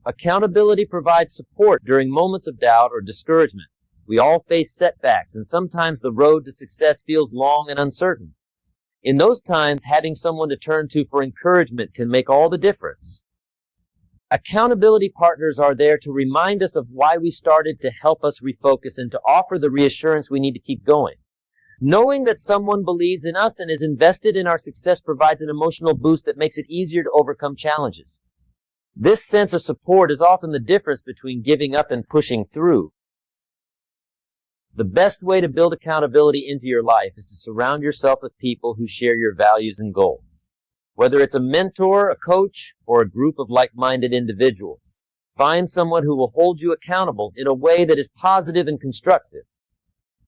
Accountability provides support during moments of doubt or discouragement. We all face setbacks, and sometimes the road to success feels long and uncertain. In those times, having someone to turn to for encouragement can make all the difference. Accountability partners are there to remind us of why we started, to help us refocus, and to offer the reassurance we need to keep going. Knowing that someone believes in us and is invested in our success provides an emotional boost that makes it easier to overcome challenges. This sense of support is often the difference between giving up and pushing through. The best way to build accountability into your life is to surround yourself with people who share your values and goals. Whether it's a mentor, a coach, or a group of like-minded individuals, find someone who will hold you accountable in a way that is positive and constructive.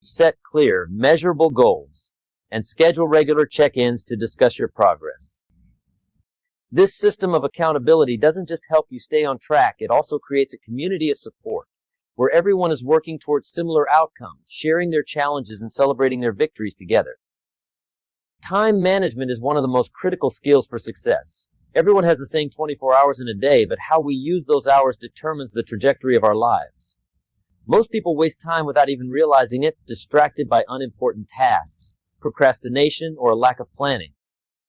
Set clear, measurable goals, and schedule regular check-ins to discuss your progress. This system of accountability doesn't just help you stay on track, it also creates a community of support, where everyone is working towards similar outcomes, sharing their challenges and celebrating their victories together. Time management is one of the most critical skills for success. Everyone has the same 24 hours in a day, but how we use those hours determines the trajectory of our lives. Most people waste time without even realizing it, distracted by unimportant tasks, procrastination, or a lack of planning.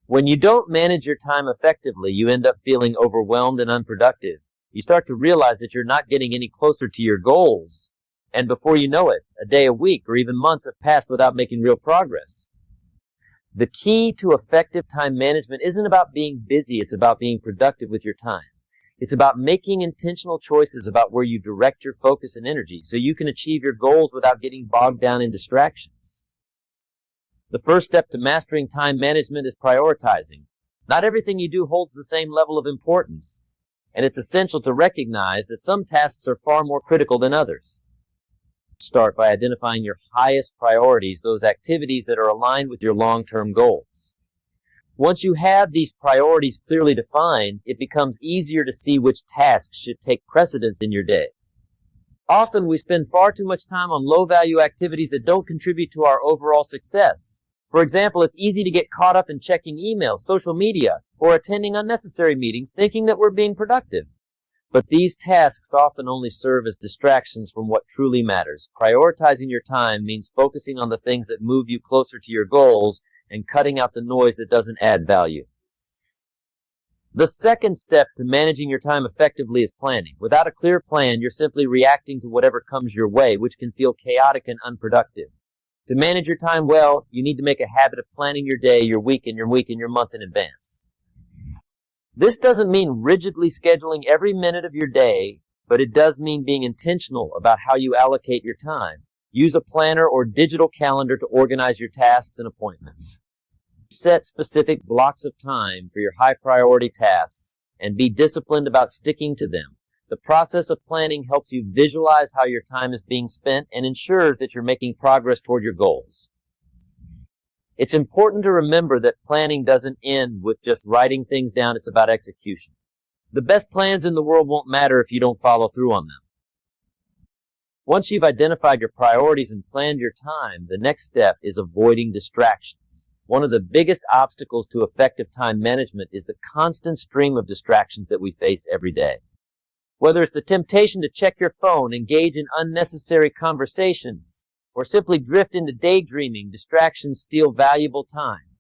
When you don't manage your time effectively, you end up feeling overwhelmed and unproductive. You start to realize that you're not getting any closer to your goals. And before you know it, a day, a week, or even months have passed without making real progress. The key to effective time management isn't about being busy, it's about being productive with your time. It's about making intentional choices about where you direct your focus and energy so you can achieve your goals without getting bogged down in distractions. The first step to mastering time management is prioritizing. Not everything you do holds the same level of importance, and it's essential to recognize that some tasks are far more critical than others. Start by identifying your highest priorities, those activities that are aligned with your long-term goals. Once you have these priorities clearly defined, it becomes easier to see which tasks should take precedence in your day. Often we spend far too much time on low-value activities that don't contribute to our overall success. For example, it's easy to get caught up in checking emails, social media, or attending unnecessary meetings thinking that we're being productive. But these tasks often only serve as distractions from what truly matters. Prioritizing your time means focusing on the things that move you closer to your goals and cutting out the noise that doesn't add value. The second step to managing your time effectively is planning. Without a clear plan, you're simply reacting to whatever comes your way, which can feel chaotic and unproductive. To manage your time well, you need to make a habit of planning your day, your week, and your month in advance. This doesn't mean rigidly scheduling every minute of your day, but it does mean being intentional about how you allocate your time. Use a planner or digital calendar to organize your tasks and appointments. Set specific blocks of time for your high-priority tasks and be disciplined about sticking to them. The process of planning helps you visualize how your time is being spent and ensures that you're making progress toward your goals. It's important to remember that planning doesn't end with just writing things down, it's about execution. The best plans in the world won't matter if you don't follow through on them. Once you've identified your priorities and planned your time, the next step is avoiding distractions. One of the biggest obstacles to effective time management is the constant stream of distractions that we face every day. Whether it's the temptation to check your phone, engage in unnecessary conversations, or simply drift into daydreaming, distractions steal valuable time.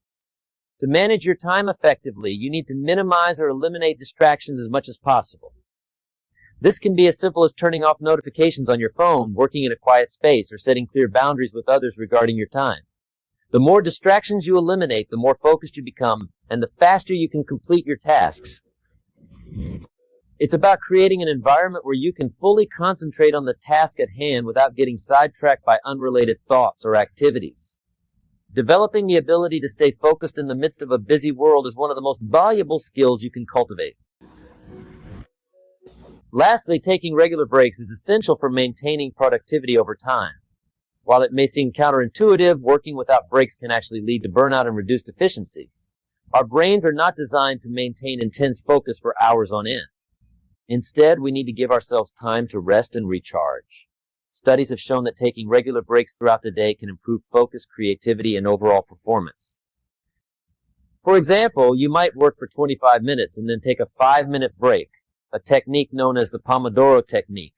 To manage your time effectively, you need to minimize or eliminate distractions as much as possible. This can be as simple as turning off notifications on your phone, working in a quiet space, or setting clear boundaries with others regarding your time. The more distractions you eliminate, the more focused you become, and the faster you can complete your tasks. It's about creating an environment where you can fully concentrate on the task at hand without getting sidetracked by unrelated thoughts or activities. Developing the ability to stay focused in the midst of a busy world is one of the most valuable skills you can cultivate. Lastly, taking regular breaks is essential for maintaining productivity over time. While it may seem counterintuitive, working without breaks can actually lead to burnout and reduced efficiency. Our brains are not designed to maintain intense focus for hours on end. Instead, we need to give ourselves time to rest and recharge. Studies have shown that taking regular breaks throughout the day can improve focus, creativity, and overall performance. For example, you might work for 25 minutes and then take a 5-minute break. a technique known as the Pomodoro technique.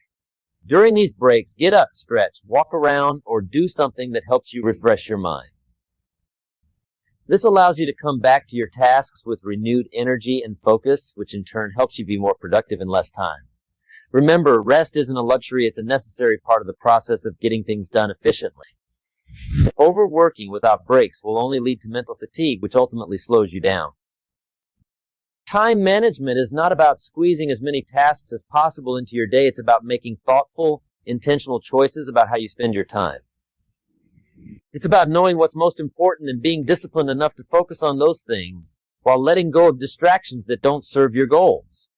During these breaks, get up, stretch, walk around, or do something that helps you refresh your mind. This allows you to come back to your tasks with renewed energy and focus, which in turn helps you be more productive in less time. Remember, rest isn't a luxury, it's a necessary part of the process of getting things done efficiently. Overworking without breaks will only lead to mental fatigue, which ultimately slows you down. Time management is not about squeezing as many tasks as possible into your day. It's about making thoughtful, intentional choices about how you spend your time. It's about knowing what's most important and being disciplined enough to focus on those things while letting go of distractions that don't serve your goals.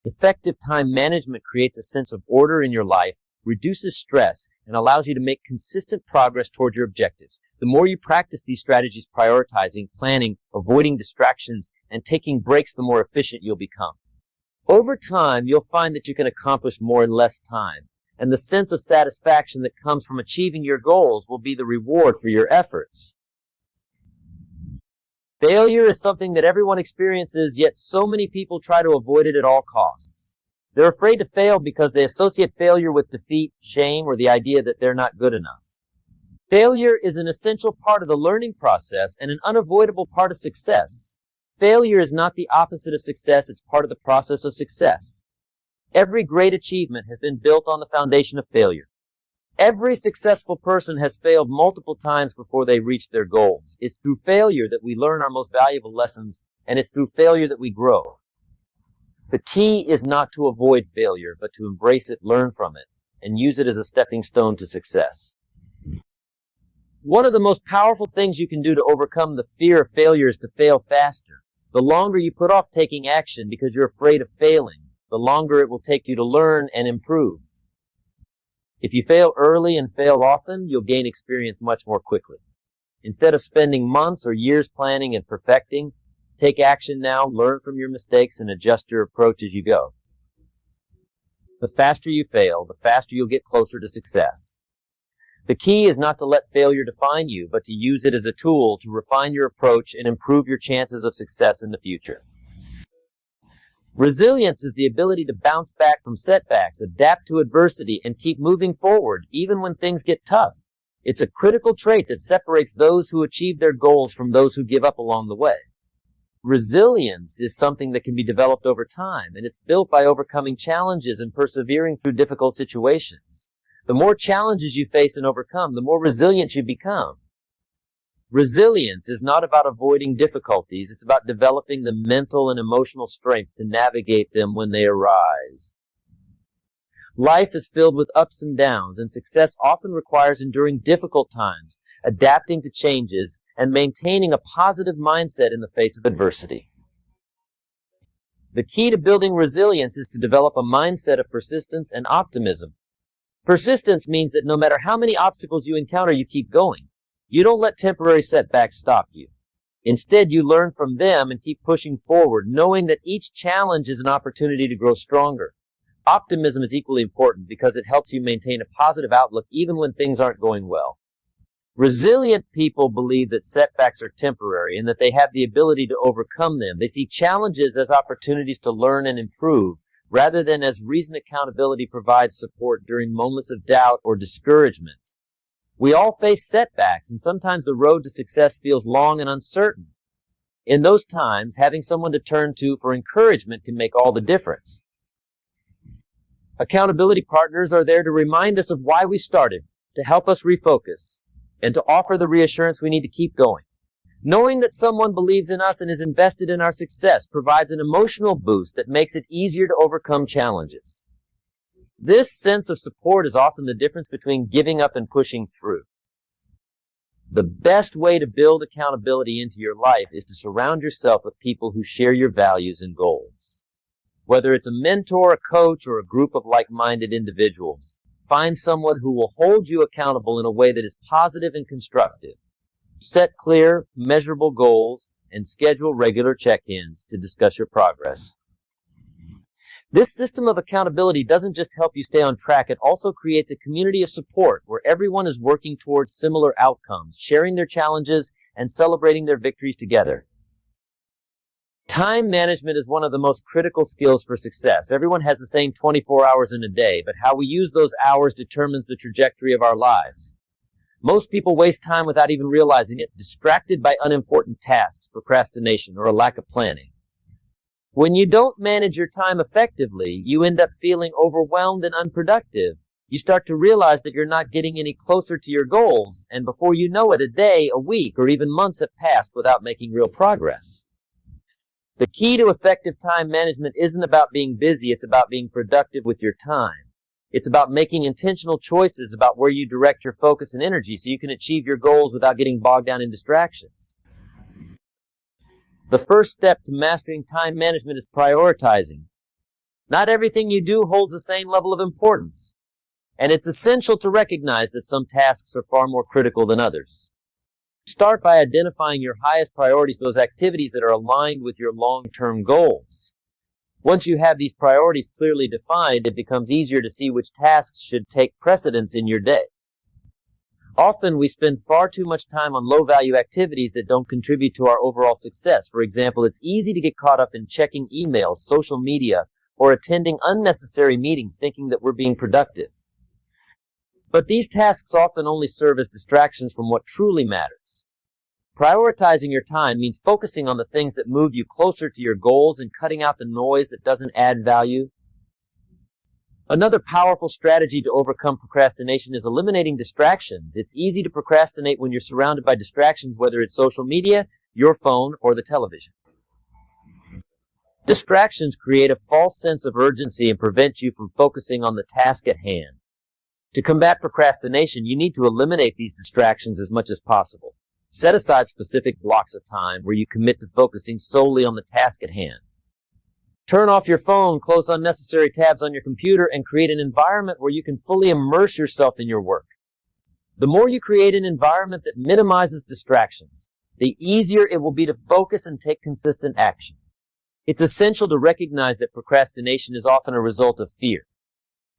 Effective time management creates a sense of order in your life, reduces stress, and allows you to make consistent progress toward your objectives. The more you practice these strategies, prioritizing, planning, avoiding distractions, and taking breaks, the more efficient you'll become. Over time, you'll find that you can accomplish more in less time, and the sense of satisfaction that comes from achieving your goals will be the reward for your efforts. Failure is something that everyone experiences, yet so many people try to avoid it at all costs. They're afraid to fail because they associate failure with defeat, shame, or the idea that they're not good enough. Failure is an essential part of the learning process and an unavoidable part of success. Failure is not the opposite of success, it's part of the process of success. Every great achievement has been built on the foundation of failure. Every successful person has failed multiple times before they reach their goals. It's through failure that we learn our most valuable lessons, and it's through failure that we grow. The key is not to avoid failure, but to embrace it, learn from it, and use it as a stepping stone to success. One of the most powerful things you can do to overcome the fear of failure is to fail faster. The longer you put off taking action because you're afraid of failing, the longer it will take you to learn and improve. If you fail early and fail often, you'll gain experience much more quickly. Instead of spending months or years planning and perfecting, take action now, learn from your mistakes, and adjust your approach as you go. The faster you fail, the faster you'll get closer to success. The key is not to let failure define you, but to use it as a tool to refine your approach and improve your chances of success in the future. Resilience is the ability to bounce back from setbacks, adapt to adversity, and keep moving forward, even when things get tough. It's a critical trait that separates those who achieve their goals from those who give up along the way. Resilience is something that can be developed over time, and it's built by overcoming challenges and persevering through difficult situations. The more challenges you face and overcome, the more resilient you become. Resilience is not about avoiding difficulties, it's about developing the mental and emotional strength to navigate them when they arise. Life is filled with ups and downs, and success often requires enduring difficult times, adapting to changes, and maintaining a positive mindset in the face of adversity. The key to building resilience is to develop a mindset of persistence and optimism. Persistence means that no matter how many obstacles you encounter, you keep going. You don't let temporary setbacks stop you. Instead, you learn from them and keep pushing forward, knowing that each challenge is an opportunity to grow stronger. Optimism is equally important because it helps you maintain a positive outlook even when things aren't going well. Resilient people believe that setbacks are temporary and that they have the ability to overcome them. They see challenges as opportunities to learn and improve, rather than as reason. Accountability provides support during moments of doubt or discouragement. We all face setbacks, and sometimes the road to success feels long and uncertain. In those times, having someone to turn to for encouragement can make all the difference. Accountability partners are there to remind us of why we started, to help us refocus, and to offer the reassurance we need to keep going. Knowing that someone believes in us and is invested in our success provides an emotional boost that makes it easier to overcome challenges. This sense of support is often the difference between giving up and pushing through. The best way to build accountability into your life is to surround yourself with people who share your values and goals. Whether it's a mentor, a coach, or a group of like-minded individuals, find someone who will hold you accountable in a way that is positive and constructive. Set clear, measurable goals and schedule regular check-ins to discuss your progress. This system of accountability doesn't just help you stay on track, it also creates a community of support where everyone is working towards similar outcomes, sharing their challenges and celebrating their victories together. Time management is one of the most critical skills for success. Everyone has the same 24 hours in a day, but how we use those hours determines the trajectory of our lives. Most people waste time without even realizing it, distracted by unimportant tasks, procrastination, or a lack of planning. When you don't manage your time effectively, you end up feeling overwhelmed and unproductive. You start to realize that you're not getting any closer to your goals, and before you know it, a day, a week, or even months have passed without making real progress. The key to effective time management isn't about being busy, it's about being productive with your time. It's about making intentional choices about where you direct your focus and energy so you can achieve your goals without getting bogged down in distractions. The first step to mastering time management is prioritizing. Not everything you do holds the same level of importance, and it's essential to recognize that some tasks are far more critical than others. Start by identifying your highest priorities, those activities that are aligned with your long-term goals. Once you have these priorities clearly defined, it becomes easier to see which tasks should take precedence in your day. Often we spend far too much time on low-value activities that don't contribute to our overall success. For example, it's easy to get caught up in checking emails, social media, or attending unnecessary meetings thinking that we're being productive. But these tasks often only serve as distractions from what truly matters. Prioritizing your time means focusing on the things that move you closer to your goals and cutting out the noise that doesn't add value. Another powerful strategy to overcome procrastination is eliminating distractions. It's easy to procrastinate when you're surrounded by distractions, whether it's social media, your phone, or the television. Distractions create a false sense of urgency and prevent you from focusing on the task at hand. To combat procrastination, you need to eliminate these distractions as much as possible. Set aside specific blocks of time where you commit to focusing solely on the task at hand. Turn off your phone, close unnecessary tabs on your computer, and create an environment where you can fully immerse yourself in your work. The more you create an environment that minimizes distractions, the easier it will be to focus and take consistent action. It's essential to recognize that procrastination is often a result of fear.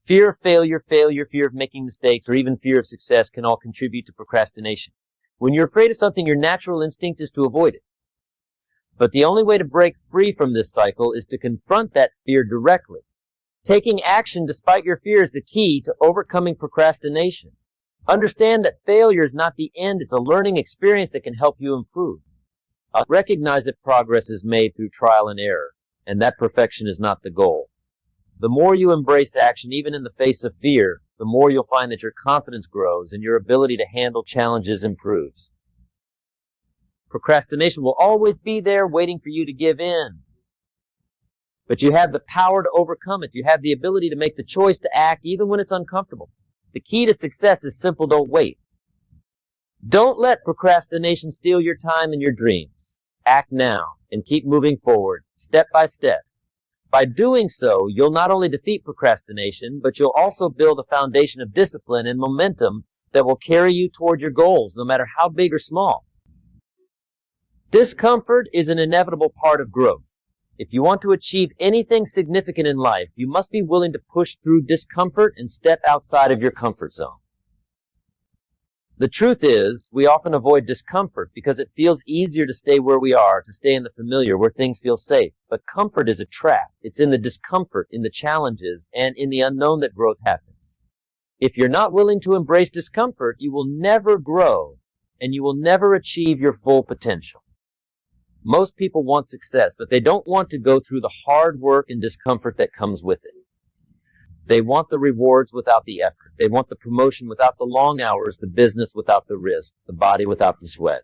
Fear of failure, fear of making mistakes, or even fear of success can all contribute to procrastination. When you're afraid of something, your natural instinct is to avoid it. But the only way to break free from this cycle is to confront that fear directly. Taking action despite your fear is the key to overcoming procrastination. Understand that failure is not the end, it's a learning experience that can help you improve. Recognize that progress is made through trial and error, and that perfection is not the goal. The more you embrace action, even in the face of fear, the more you'll find that your confidence grows and your ability to handle challenges improves. Procrastination will always be there waiting for you to give in. But you have the power to overcome it. You have the ability to make the choice to act even when it's uncomfortable. The key to success is simple: don't wait. Don't let procrastination steal your time and your dreams. Act now and keep moving forward, step by step. By doing so, you'll not only defeat procrastination, but you'll also build a foundation of discipline and momentum that will carry you toward your goals, no matter how big or small. Discomfort is an inevitable part of growth. If you want to achieve anything significant in life, you must be willing to push through discomfort and step outside of your comfort zone. The truth is, we often avoid discomfort because it feels easier to stay where we are, to stay in the familiar, where things feel safe. But comfort is a trap. It's in the discomfort, in the challenges, and in the unknown that growth happens. If you're not willing to embrace discomfort, you will never grow, and you will never achieve your full potential. Most people want success, but they don't want to go through the hard work and discomfort that comes with it. They want the rewards without the effort. They want the promotion without the long hours, the business without the risk, the body without the sweat.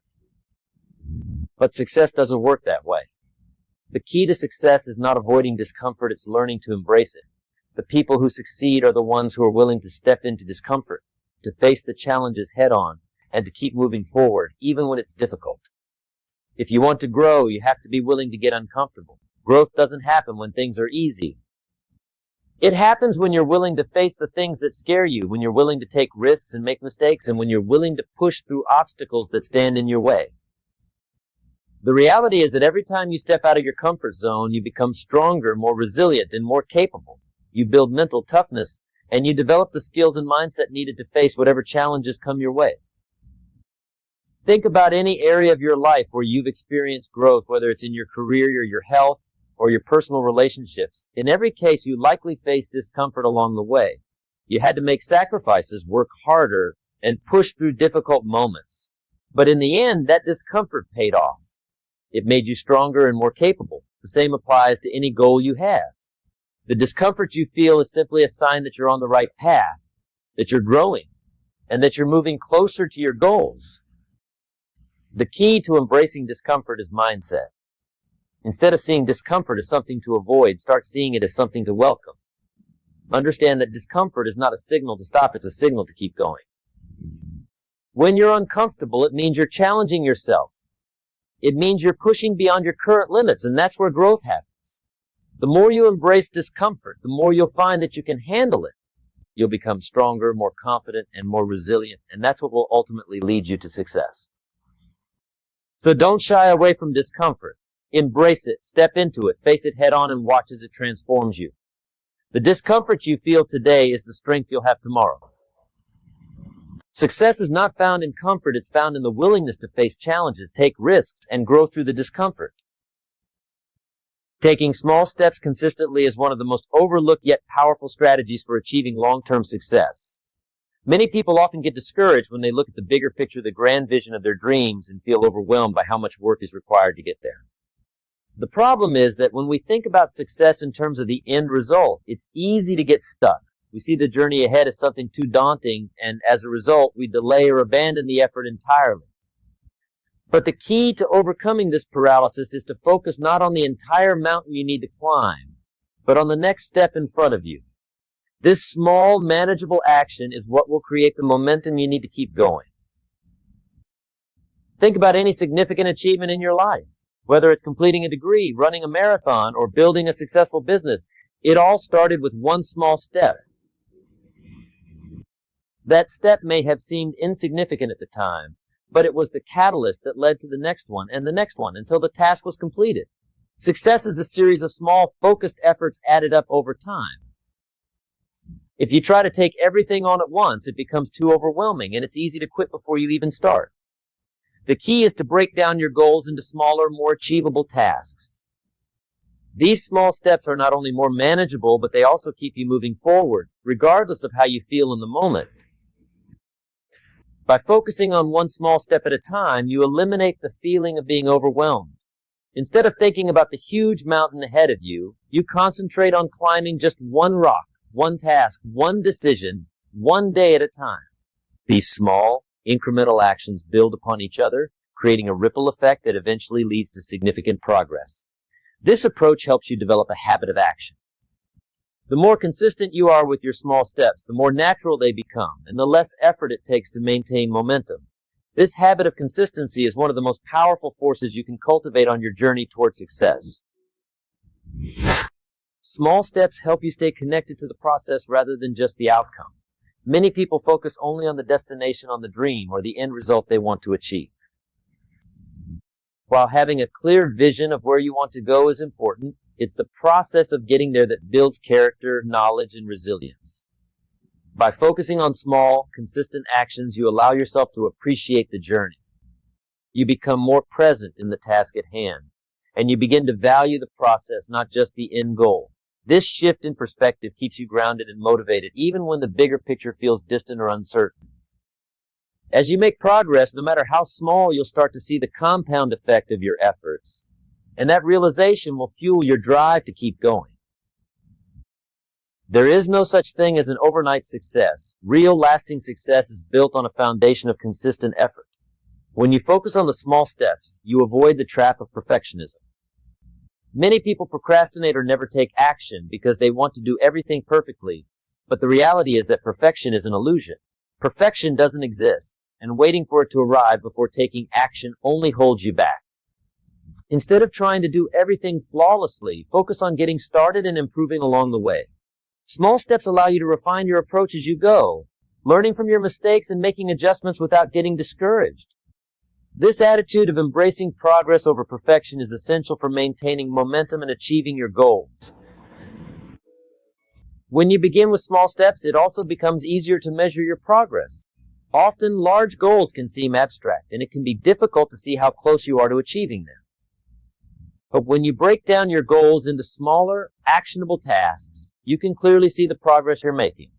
But success doesn't work that way. The key to success is not avoiding discomfort, it's learning to embrace it. The people who succeed are the ones who are willing to step into discomfort, to face the challenges head on, and to keep moving forward, even when it's difficult. If you want to grow, you have to be willing to get uncomfortable. Growth doesn't happen when things are easy. It happens when you're willing to face the things that scare you, when you're willing to take risks and make mistakes, and when you're willing to push through obstacles that stand in your way. The reality is that every time you step out of your comfort zone, you become stronger, more resilient, and more capable. You build mental toughness, and you develop the skills and mindset needed to face whatever challenges come your way. Think about any area of your life where you've experienced growth, whether it's in your career or your health or your personal relationships. In every case, you likely faced discomfort along the way. You had to make sacrifices, work harder, and push through difficult moments. But in the end, that discomfort paid off. It made you stronger and more capable. The same applies to any goal you have. The discomfort you feel is simply a sign that you're on the right path, that you're growing, and that you're moving closer to your goals. The key to embracing discomfort is mindset. Instead of seeing discomfort as something to avoid, start seeing it as something to welcome. Understand that discomfort is not a signal to stop, it's a signal to keep going. When you're uncomfortable, it means you're challenging yourself. It means you're pushing beyond your current limits, and that's where growth happens. The more you embrace discomfort, the more you'll find that you can handle it. You'll become stronger, more confident, and more resilient, and that's what will ultimately lead you to success. So don't shy away from discomfort. Embrace it, step into it, face it head on, and watch as it transforms you. The discomfort you feel today is the strength you'll have tomorrow. Success is not found in comfort, it's found in the willingness to face challenges, take risks, and grow through the discomfort. Taking small steps consistently is one of the most overlooked yet powerful strategies for achieving long-term success. Many people often get discouraged when they look at the bigger picture, the grand vision of their dreams, and feel overwhelmed by how much work is required to get there. The problem is that when we think about success in terms of the end result, it's easy to get stuck. We see the journey ahead as something too daunting, and as a result, we delay or abandon the effort entirely. But the key to overcoming this paralysis is to focus not on the entire mountain you need to climb, but on the next step in front of you. This small, manageable action is what will create the momentum you need to keep going. Think about any significant achievement in your life. Whether it's completing a degree, running a marathon, or building a successful business, it all started with one small step. That step may have seemed insignificant at the time, but it was the catalyst that led to the next one and the next one until the task was completed. Success is a series of small, focused efforts added up over time. If you try to take everything on at once, it becomes too overwhelming, and it's easy to quit before you even start. The key is to break down your goals into smaller, more achievable tasks. These small steps are not only more manageable, but they also keep you moving forward, regardless of how you feel in the moment. By focusing on one small step at a time, you eliminate the feeling of being overwhelmed. Instead of thinking about the huge mountain ahead of you, you concentrate on climbing just one rock, one task, one decision, one day at a time. These small, incremental actions build upon each other, creating a ripple effect that eventually leads to significant progress. This approach helps you develop a habit of action. The more consistent you are with your small steps, the more natural they become, and the less effort it takes to maintain momentum. This habit of consistency is one of the most powerful forces you can cultivate on your journey toward success. Small steps help you stay connected to the process rather than just the outcome. Many people focus only on the destination, on the dream, or the end result they want to achieve. While having a clear vision of where you want to go is important, it's the process of getting there that builds character, knowledge, and resilience. By focusing on small, consistent actions, you allow yourself to appreciate the journey. You become more present in the task at hand, and you begin to value the process, not just the end goal. This shift in perspective keeps you grounded and motivated, even when the bigger picture feels distant or uncertain. As you make progress, no matter how small, you'll start to see the compound effect of your efforts, and that realization will fuel your drive to keep going. There is no such thing as an overnight success. Real, lasting success is built on a foundation of consistent effort. When you focus on the small steps, you avoid the trap of perfectionism. Many people procrastinate or never take action because they want to do everything perfectly, but the reality is that perfection is an illusion. Perfection doesn't exist, and waiting for it to arrive before taking action only holds you back. Instead of trying to do everything flawlessly, focus on getting started and improving along the way. Small steps allow you to refine your approach as you go, learning from your mistakes and making adjustments without getting discouraged. This attitude of embracing progress over perfection is essential for maintaining momentum and achieving your goals. When you begin with small steps, it also becomes easier to measure your progress. Often, large goals can seem abstract, and it can be difficult to see how close you are to achieving them. But when you break down your goals into smaller, actionable tasks, you can clearly see the progress you're making.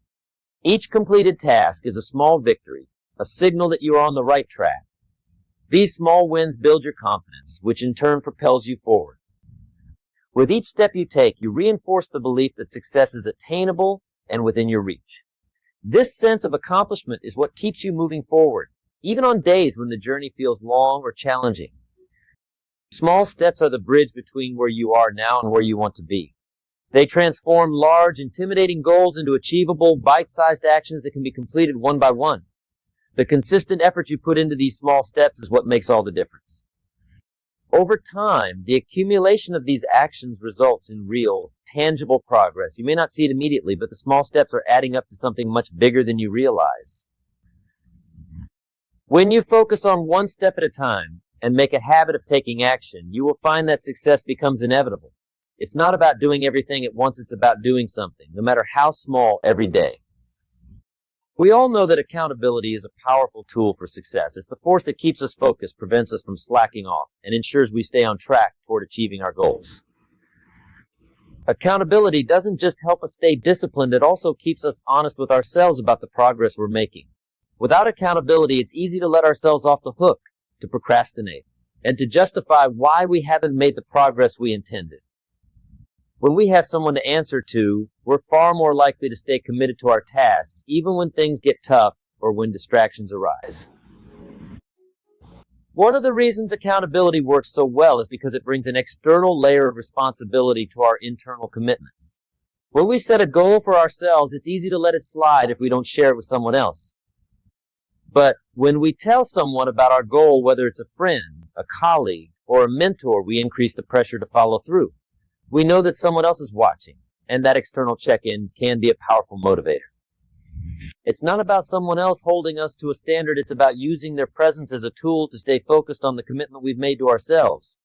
Each completed task is a small victory, a signal that you are on the right track. These small wins build your confidence, which in turn propels you forward. With each step you take, you reinforce the belief that success is attainable and within your reach. This sense of accomplishment is what keeps you moving forward, even on days when the journey feels long or challenging. Small steps are the bridge between where you are now and where you want to be. They transform large, intimidating goals into achievable, bite-sized actions that can be completed one by one. The consistent effort you put into these small steps is what makes all the difference. Over time, the accumulation of these actions results in real, tangible progress. You may not see it immediately, but the small steps are adding up to something much bigger than you realize. When you focus on one step at a time and make a habit of taking action, you will find that success becomes inevitable. It's not about doing everything at once, it's about doing something, no matter how small, every day. We all know that accountability is a powerful tool for success. It's the force that keeps us focused, prevents us from slacking off, and ensures we stay on track toward achieving our goals. Accountability doesn't just help us stay disciplined, it also keeps us honest with ourselves about the progress we're making. Without accountability, it's easy to let ourselves off the hook, to procrastinate, and to justify why we haven't made the progress we intended. When we have someone to answer to, we're far more likely to stay committed to our tasks, even when things get tough or when distractions arise. One of the reasons accountability works so well is because it brings an external layer of responsibility to our internal commitments. When we set a goal for ourselves, it's easy to let it slide if we don't share it with someone else. But when we tell someone about our goal, whether it's a friend, a colleague, or a mentor, we increase the pressure to follow through. We know that someone else is watching, and that external check-in can be a powerful motivator. It's not about someone else holding us to a standard, it's about using their presence as a tool to stay focused on the commitment we've made to ourselves.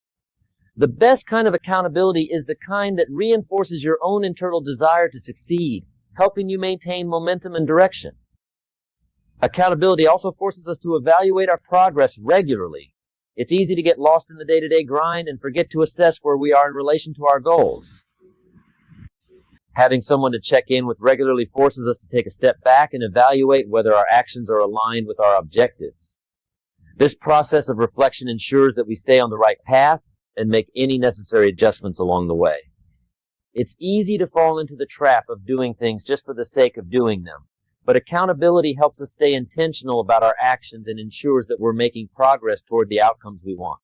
The best kind of accountability is the kind that reinforces your own internal desire to succeed, helping you maintain momentum and direction. Accountability also forces us to evaluate our progress regularly. It's easy to get lost in the day-to-day grind and forget to assess where we are in relation to our goals. Having someone to check in with regularly forces us to take a step back and evaluate whether our actions are aligned with our objectives. This process of reflection ensures that we stay on the right path and make any necessary adjustments along the way. It's easy to fall into the trap of doing things just for the sake of doing them. But accountability helps us stay intentional about our actions and ensures that we're making progress toward the outcomes we want.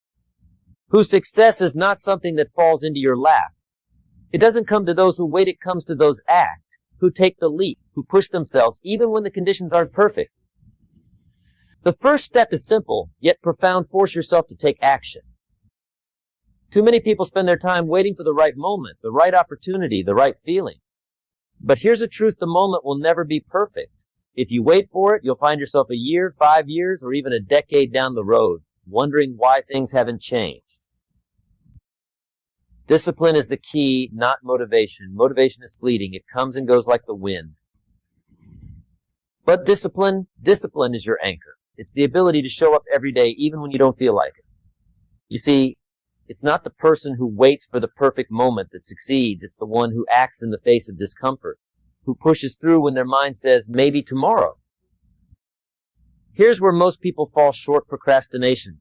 Whose success is not something that falls into your lap. It doesn't come to those who wait, it comes to those act, who take the leap, who push themselves even when the conditions aren't perfect. The first step is simple, yet profound. Force yourself to take action. Too many people spend their time waiting for the right moment, the right opportunity, the right feeling. But here's the truth, the moment will never be perfect. If you wait for it, you'll find yourself a year, 5 years, or even a decade down the road, wondering why things haven't changed. Discipline is the key, not motivation. Motivation is fleeting. It comes and goes like the wind. But discipline is your anchor. It's the ability to show up every day, even when you don't feel like it. You see, it's not the person who waits for the perfect moment that succeeds. It's the one who acts in the face of discomfort, who pushes through when their mind says, maybe tomorrow. Here's where most people fall short: procrastination.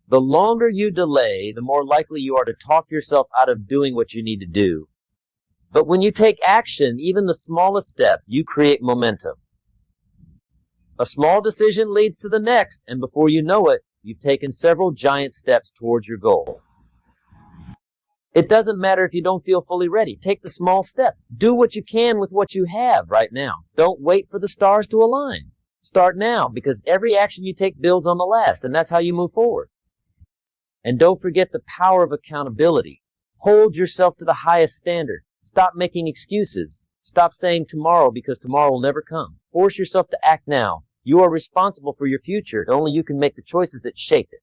The longer you delay, the more likely you are to talk yourself out of doing what you need to do. But when you take action, even the smallest step, you create momentum. A small decision leads to the next, and before you know it, you've taken several giant steps towards your goal. It doesn't matter if you don't feel fully ready. Take the small step. Do what you can with what you have right now. Don't wait for the stars to align. Start now, because every action you take builds on the last, and that's how you move forward. And don't forget the power of accountability. Hold yourself to the highest standard. Stop making excuses. Stop saying tomorrow, because tomorrow will never come. Force yourself to act now. You are responsible for your future, and only you can make the choices that shape it.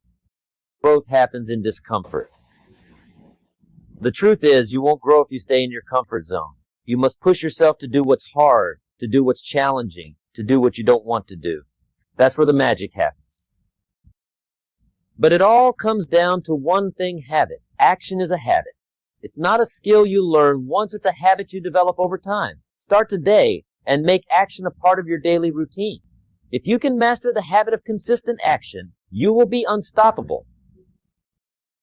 Growth happens in discomfort. The truth is, you won't grow if you stay in your comfort zone. You must push yourself to do what's hard, to do what's challenging, to do what you don't want to do. That's where the magic happens. But it all comes down to one thing: habit. Action is a habit. It's not a skill you learn once, it's a habit you develop over time. Start today and make action a part of your daily routine. If you can master the habit of consistent action, you will be unstoppable.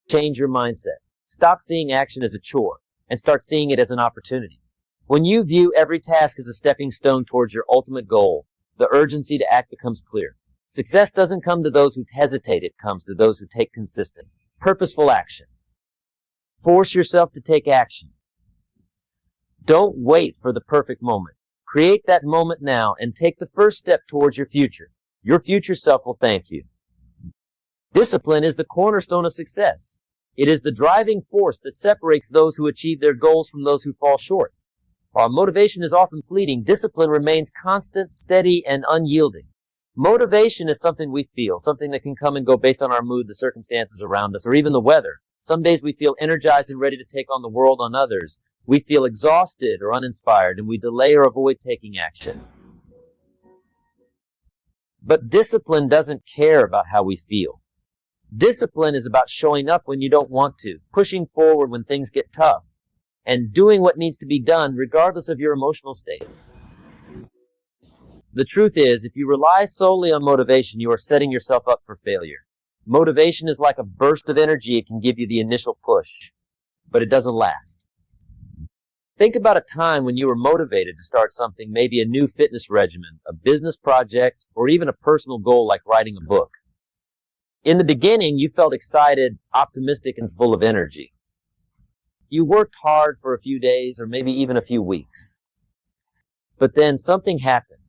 Change your mindset. Stop seeing action as a chore and start seeing it as an opportunity. When you view every task as a stepping stone towards your ultimate goal, the urgency to act becomes clear. Success doesn't come to those who hesitate, it comes to those who take consistent, purposeful action. Force yourself to take action. Don't wait for the perfect moment. Create that moment now and take the first step towards your future. Your future self will thank you. Discipline is the cornerstone of success. It is the driving force that separates those who achieve their goals from those who fall short. While motivation is often fleeting, discipline remains constant, steady, and unyielding. Motivation is something we feel, something that can come and go based on our mood, the circumstances around us, or even the weather. Some days we feel energized and ready to take on the world. On others, we feel exhausted or uninspired, and we delay or avoid taking action. But discipline doesn't care about how we feel. Discipline is about showing up when you don't want to, pushing forward when things get tough, and doing what needs to be done regardless of your emotional state. The truth is, if you rely solely on motivation, you are setting yourself up for failure. Motivation is like a burst of energy. It can give you the initial push, but it doesn't last. Think about a time when you were motivated to start something, maybe a new fitness regimen, a business project, or even a personal goal like writing a book. In the beginning, you felt excited, optimistic, and full of energy. You worked hard for a few days or maybe even a few weeks. But then something happened.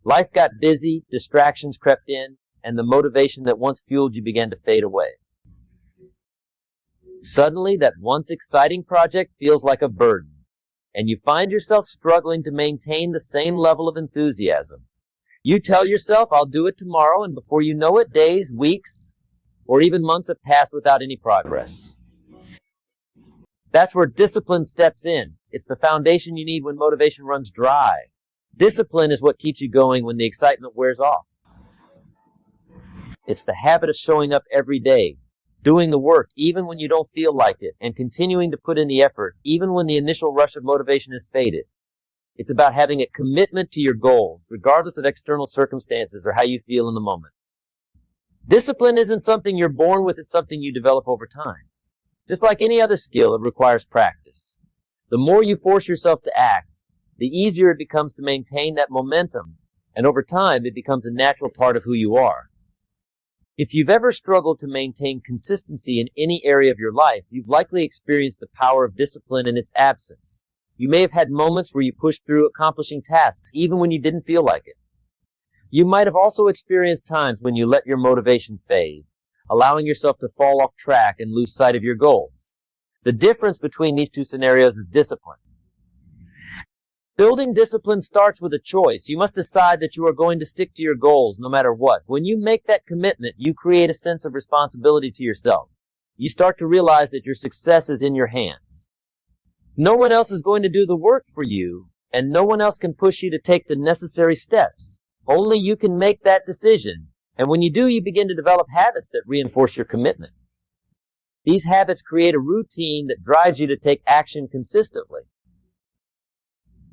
Life got busy, distractions crept in, and the motivation that once fueled you began to fade away. Suddenly, that once exciting project feels like a burden, and you find yourself struggling to maintain the same level of enthusiasm. You tell yourself, "I'll do it tomorrow," and before you know it, days, weeks, or even months have passed without any progress. That's where discipline steps in. It's the foundation you need when motivation runs dry. Discipline is what keeps you going when the excitement wears off. It's the habit of showing up every day, doing the work even when you don't feel like it, and continuing to put in the effort even when the initial rush of motivation has faded. It's about having a commitment to your goals, regardless of external circumstances or how you feel in the moment. Discipline isn't something you're born with, it's something you develop over time. Just like any other skill, it requires practice. The more you force yourself to act, the easier it becomes to maintain that momentum, and over time, it becomes a natural part of who you are. If you've ever struggled to maintain consistency in any area of your life, you've likely experienced the power of discipline in its absence. You may have had moments where you pushed through accomplishing tasks, even when you didn't feel like it. You might have also experienced times when you let your motivation fade, allowing yourself to fall off track and lose sight of your goals. The difference between these two scenarios is discipline. Building discipline starts with a choice. You must decide that you are going to stick to your goals no matter what. When you make that commitment, you create a sense of responsibility to yourself. You start to realize that your success is in your hands. No one else is going to do the work for you, and no one else can push you to take the necessary steps. Only you can make that decision. And when you do, you begin to develop habits that reinforce your commitment. These habits create a routine that drives you to take action consistently.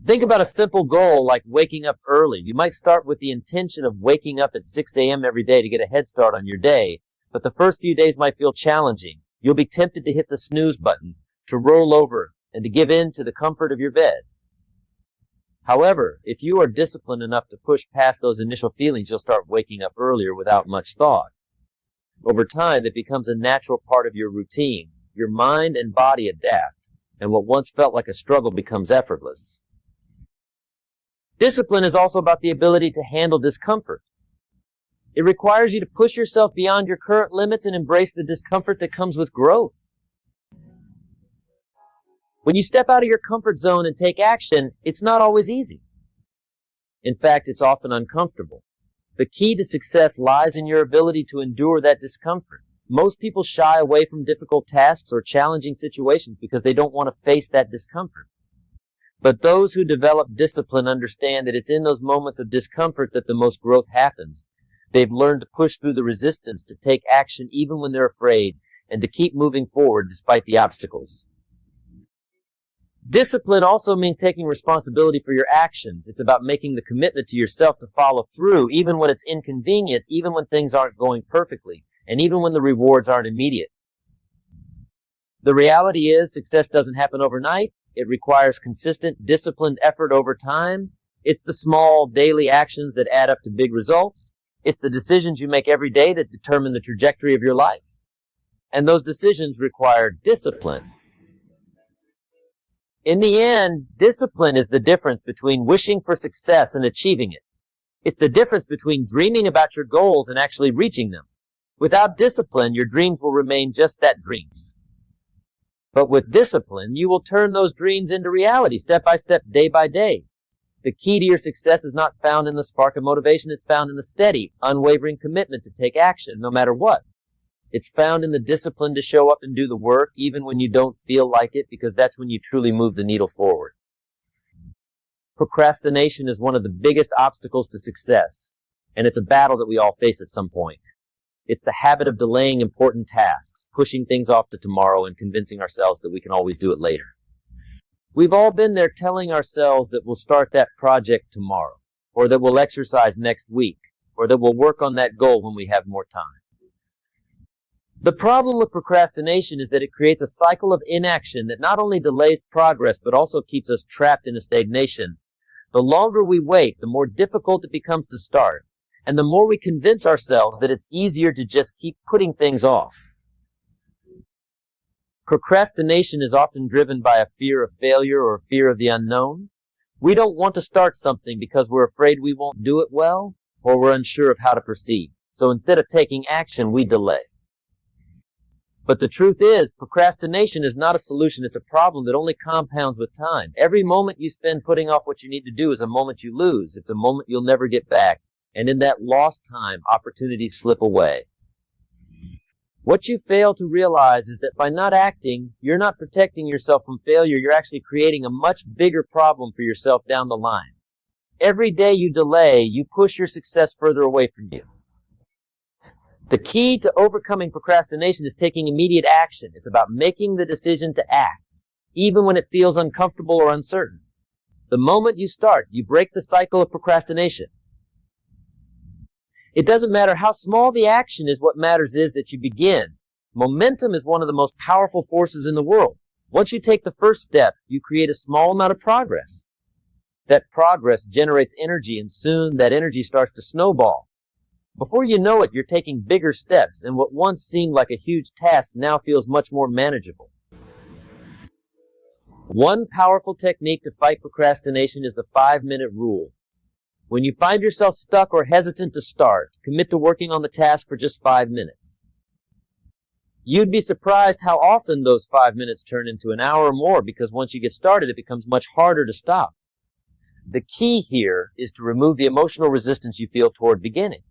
Think about a simple goal like waking up early. You might start with the intention of waking up at 6 a.m. every day to get a head start on your day, but the first few days might feel challenging. You'll be tempted to hit the snooze button, to roll over, and to give in to the comfort of your bed. However, if you are disciplined enough to push past those initial feelings, you'll start waking up earlier without much thought. Over time, it becomes a natural part of your routine. Your mind and body adapt, and what once felt like a struggle becomes effortless. Discipline is also about the ability to handle discomfort. It requires you to push yourself beyond your current limits and embrace the discomfort that comes with growth. When you step out of your comfort zone and take action, it's not always easy. In fact, it's often uncomfortable. The key to success lies in your ability to endure that discomfort. Most people shy away from difficult tasks or challenging situations because they don't want to face that discomfort. But those who develop discipline understand that it's in those moments of discomfort that the most growth happens. They've learned to push through the resistance, to take action even when they're afraid, and to keep moving forward despite the obstacles. Discipline also means taking responsibility for your actions. It's about making the commitment to yourself to follow through, even when it's inconvenient, even when things aren't going perfectly, and even when the rewards aren't immediate. The reality is, success doesn't happen overnight. It requires consistent, disciplined effort over time. It's the small, daily actions that add up to big results. It's the decisions you make every day that determine the trajectory of your life. And those decisions require discipline. In the end, discipline is the difference between wishing for success and achieving it. It's the difference between dreaming about your goals and actually reaching them. Without discipline, your dreams will remain just that, dreams. But with discipline, you will turn those dreams into reality, step by step, day by day. The key to your success is not found in the spark of motivation. It's found in the steady, unwavering commitment to take action, no matter what. It's found in the discipline to show up and do the work, even when you don't feel like it, because that's when you truly move the needle forward. Procrastination is one of the biggest obstacles to success, and it's a battle that we all face at some point. It's the habit of delaying important tasks, pushing things off to tomorrow, and convincing ourselves that we can always do it later. We've all been there, telling ourselves that we'll start that project tomorrow, or that we'll exercise next week, or that we'll work on that goal when we have more time. The problem with procrastination is that it creates a cycle of inaction that not only delays progress, but also keeps us trapped in a stagnation. The longer we wait, the more difficult it becomes to start, and the more we convince ourselves that it's easier to just keep putting things off. Procrastination is often driven by a fear of failure or a fear of the unknown. We don't want to start something because we're afraid we won't do it well, or we're unsure of how to proceed. So instead of taking action, we delay. But the truth is, procrastination is not a solution. It's a problem that only compounds with time. Every moment you spend putting off what you need to do is a moment you lose. It's a moment you'll never get back. And in that lost time, opportunities slip away. What you fail to realize is that by not acting, you're not protecting yourself from failure. You're actually creating a much bigger problem for yourself down the line. Every day you delay, you push your success further away from you. The key to overcoming procrastination is taking immediate action. It's about making the decision to act, even when it feels uncomfortable or uncertain. The moment you start, you break the cycle of procrastination. It doesn't matter how small the action is. What matters is that you begin. Momentum is one of the most powerful forces in the world. Once you take the first step, you create a small amount of progress. That progress generates energy, and soon that energy starts to snowball. Before you know it, you're taking bigger steps, and what once seemed like a huge task now feels much more manageable. One powerful technique to fight procrastination is the 5-minute rule. When you find yourself stuck or hesitant to start, commit to working on the task for just 5 minutes. You'd be surprised how often those 5 minutes turn into an hour or more, because once you get started, it becomes much harder to stop. The key here is to remove the emotional resistance you feel toward beginning.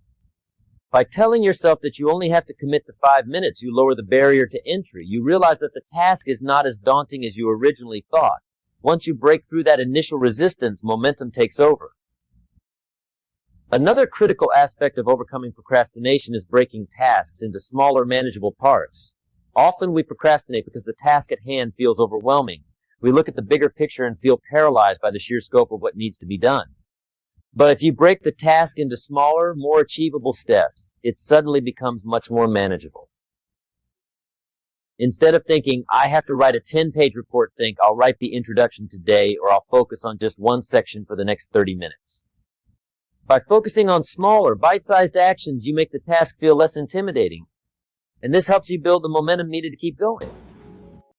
By telling yourself that you only have to commit to 5 minutes, you lower the barrier to entry. You realize that the task is not as daunting as you originally thought. Once you break through that initial resistance, momentum takes over. Another critical aspect of overcoming procrastination is breaking tasks into smaller, manageable parts. Often we procrastinate because the task at hand feels overwhelming. We look at the bigger picture and feel paralyzed by the sheer scope of what needs to be done. But if you break the task into smaller, more achievable steps, it suddenly becomes much more manageable. Instead of thinking, I have to write a 10-page report, think, I'll write the introduction today, or I'll focus on just one section for the next 30 minutes. By focusing on smaller, bite-sized actions, you make the task feel less intimidating. And this helps you build the momentum needed to keep going.